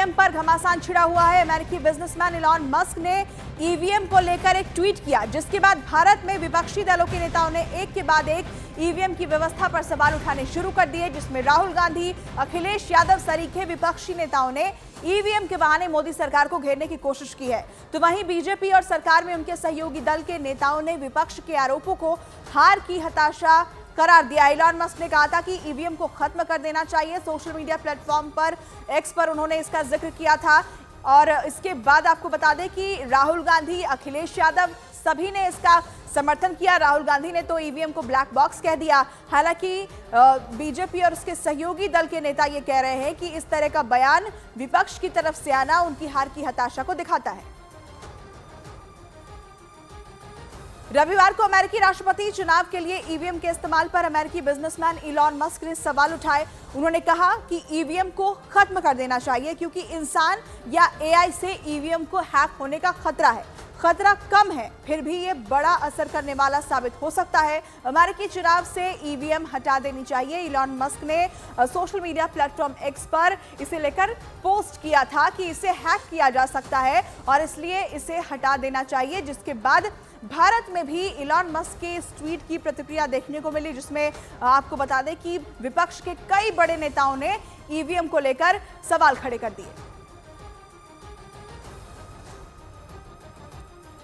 EVM पर घमासान छिड़ा हुआ है। अमेरिकी बिजनेसमैन इलॉन मस्क ने ईवीएम को लेकर एक ट्वीट किया, जिसके बाद भारत में विपक्षी दलों के नेताओं ने एक के बाद एक ईवीएम की व्यवस्था पर सवाल उठाने शुरू कर दिए, जिसमें राहुल गांधी, अखिलेश यादव सरीखे विपक्षी नेताओं ने ईवीएम के बहाने मोदी सरकार को घेरने की कोशिश की है। तो वहीं बीजेपी और सरकार में उनके सहयोगी दल के नेताओं ने विपक्ष के आरोपों को हार की हताशा करार दिया। इलॉन मस्क ने कहा था कि ईवीएम को खत्म कर देना चाहिए। सोशल मीडिया प्लेटफॉर्म पर एक्स पर उन्होंने इसका जिक्र किया था। और इसके बाद आपको बता दें कि राहुल गांधी, अखिलेश यादव सभी ने इसका समर्थन किया। राहुल गांधी ने तो ईवीएम को ब्लैक बॉक्स कह दिया। हालांकि बीजेपी और उसके सहयोगी दल के नेता ये कह रहे हैं कि इस तरह का बयान विपक्ष की तरफ से आना उनकी हार की हताशा को दिखाता है। रविवार को अमेरिकी राष्ट्रपति चुनाव के लिए ईवीएम के इस्तेमाल पर अमेरिकी बिजनेसमैन इलॉन मस्क ने सवाल उठाए। उन्होंने कहा कि ईवीएम को खत्म कर देना चाहिए, क्योंकि इंसान या एआई से ईवीएम को हैक होने का खतरा है। खतरा कम है, फिर भी ये बड़ा असर करने वाला साबित हो सकता है। अमेरिकी चुनाव से ईवीएम हटा देनी चाहिए। इलॉन मस्क ने सोशल मीडिया प्लेटफॉर्म एक्स पर इसे लेकर पोस्ट किया था कि इसे हैक किया जा सकता है और इसलिए इसे हटा देना चाहिए, जिसके बाद भारत में भी इलॉन मस्क के इस ट्वीट की प्रतिक्रिया देखने को मिली, जिसमें आपको बता दें कि विपक्ष के कई बड़े नेताओं ने ईवीएम को लेकर सवाल खड़े कर दिए।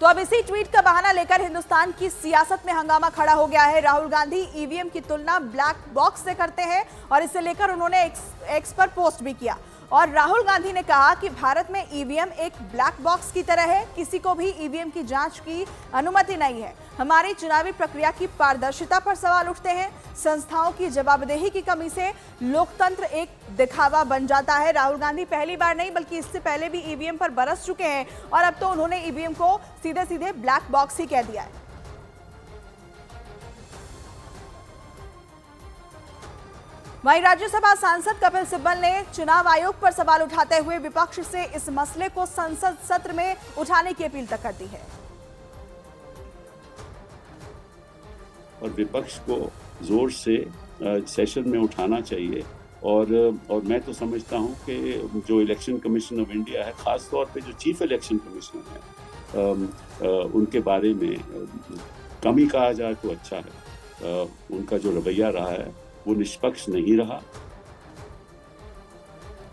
तो अब इसी ट्वीट का बहाना लेकर हिंदुस्तान की सियासत में हंगामा खड़ा हो गया है। राहुल गांधी ईवीएम की तुलना ब्लैक बॉक्स से करते हैं और इसे लेकर उन्होंने एक्स पर पोस्ट भी किया। और राहुल गांधी ने कहा कि भारत में ईवीएम एक ब्लैक बॉक्स की तरह है, किसी को भी ईवीएम की जांच की अनुमति नहीं है। हमारी चुनावी प्रक्रिया की पारदर्शिता पर सवाल उठते हैं। संस्थाओं की जवाबदेही की कमी से लोकतंत्र एक दिखावा बन जाता है। राहुल गांधी पहली बार नहीं बल्कि इससे पहले भी ईवीएम पर बरस चुके हैं और अब तो उन्होंने ईवीएम को सीधे सीधे ब्लैक बॉक्स ही कह दिया है। वहीं राज्यसभा सांसद कपिल सिब्बल ने चुनाव आयोग पर सवाल उठाते हुए विपक्ष से इस मसले को संसद सत्र में उठाने की अपील तक कर दी है। और विपक्ष को जोर से सेशन में उठाना चाहिए। और मैं तो समझता हूं कि जो इलेक्शन कमीशन ऑफ इंडिया है, खास तौर पे जो चीफ इलेक्शन कमिश्नर है, उनके बारे में कम ही कहा जाए तो अच्छा है। उनका जो रवैया रहा है वो निष्पक्ष नहीं रहा।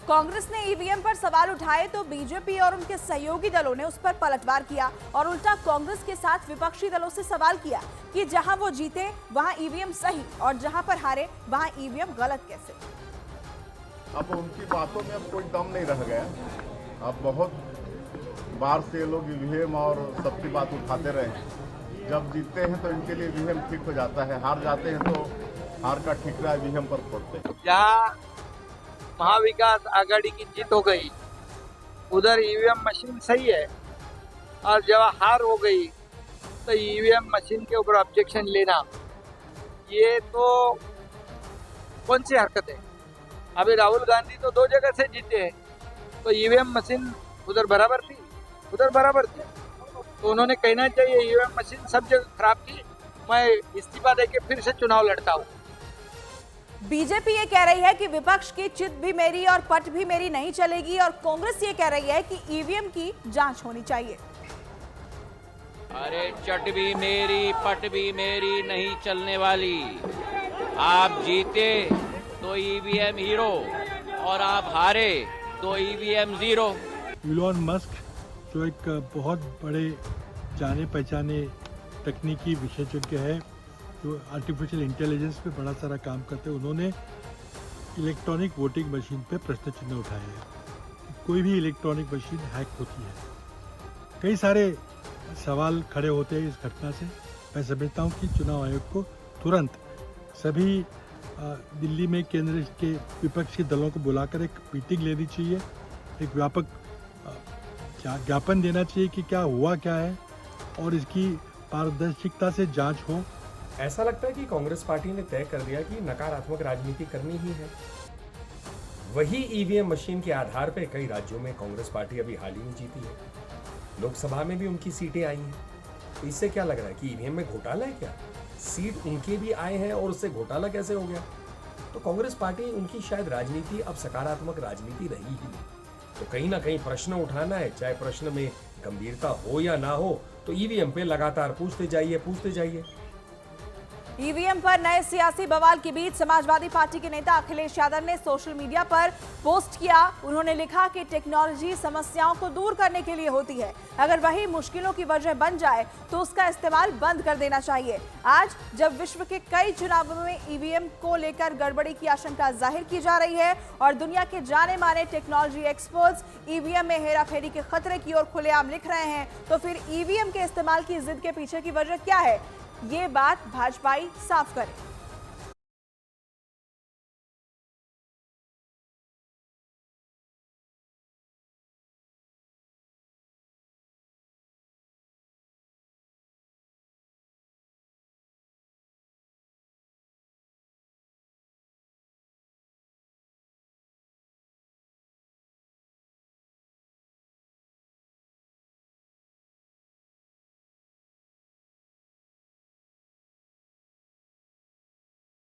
कांग्रेस ने ईवीएम पर सवाल उठाए तो बीजेपी और उनके सहयोगी दलों ने उस पर पलटवार किया और उल्टा कांग्रेस के साथ विपक्षी दलों से सवाल किया कि जहां वो जीते वहां ईवीएम सही और जहां पर हारे वहां ईवीएम गलत कैसे। अब उनकी बातों में अब कोई दम नहीं रह गया। अब बहुत बार से लोग ईवीएम और सबकी बात उठाते रहे। जब जीतते हैं तो इनके लिए ईवीएम ठीक हो जाता है, हार जाते हैं तो हार का ठिकरा ईवीएम पर फोड़ते हैं। जहाँ महाविकास आघाड़ी की जीत हो गई उधर ईवीएम मशीन सही है और जब हार हो गई तो ईवीएम मशीन के ऊपर ऑब्जेक्शन लेना, ये तो कौन सी हरकत है। अभी राहुल गांधी तो 2 जगह से जीते हैं, तो ईवीएम मशीन उधर बराबर थी, उधर बराबर थी, तो उन्होंने कहना चाहिए ईवीएम मशीन सब जगह खराब थी, मैं इस्तीफा देके फिर से चुनाव लड़ता हूँ। बीजेपी ये कह रही है कि विपक्ष की चित भी मेरी और पट भी मेरी नहीं चलेगी और कांग्रेस ये कह रही है कि ईवीएम की जांच होनी चाहिए। अरे चट भी मेरी पट भी मेरी नहीं चलने वाली। आप जीते तो ईवीएम हीरो और आप हारे तो ईवीएम जीरो। इलॉन मस्क जो एक बहुत बड़े जाने पहचाने तकनीकी विशेषज्ञ है, जो आर्टिफिशियल इंटेलिजेंस पे बड़ा सारा काम करते हैं, उन्होंने इलेक्ट्रॉनिक वोटिंग मशीन पे प्रश्न चिन्ह उठाए हैं। कोई भी इलेक्ट्रॉनिक मशीन हैक होती है, कई सारे सवाल खड़े होते हैं इस घटना से। मैं समझता हूँ कि चुनाव आयोग को तुरंत सभी दिल्ली में केंद्र के विपक्षी दलों को बुलाकर एक मीटिंग लेनी चाहिए, एक व्यापक ज्ञापन देना चाहिए कि क्या हुआ क्या है और इसकी पारदर्शिता से जांच हो। ऐसा लगता है कि कांग्रेस पार्टी ने तय कर दिया कि नकारात्मक राजनीति करनी ही है। वही ईवीएम मशीन के आधार पर कई राज्यों में कांग्रेस पार्टी अभी हाल ही में जीती है, लोकसभा में भी उनकी सीटें आई हैं। तो इससे क्या लग रहा है कि ईवीएम में घोटाला है क्या? सीट उनके भी आए हैं और उससे घोटाला कैसे हो गया? तो कांग्रेस पार्टी, उनकी शायद राजनीति अब सकारात्मक राजनीति रही ही नहीं। तो कहीं ना कहीं प्रश्न उठाना है, चाहे प्रश्न में गंभीरता हो या ना हो, तो ईवीएम पे लगातार पूछते जाइए। ईवीएम पर नए सियासी बवाल के बीच समाजवादी पार्टी के नेता अखिलेश यादव ने सोशल मीडिया पर पोस्ट किया। उन्होंने लिखा कि टेक्नोलॉजी समस्याओं को दूर करने के लिए होती है, अगर वही मुश्किलों की वजह बन जाए तो उसका इस्तेमाल बंद कर देना चाहिए। आज जब विश्व के कई चुनावों में ईवीएम को लेकर गड़बड़ी की आशंका जाहिर की जा रही है और दुनिया के जाने माने टेक्नोलॉजी एक्सपर्ट्स ईवीएम में हेराफेरी के खतरे की ओर खुलेआम लिख रहे हैं, तो फिर ईवीएम के इस्तेमाल की जिद के पीछे की वजह क्या है, ये बात भाजपाई साफ करें।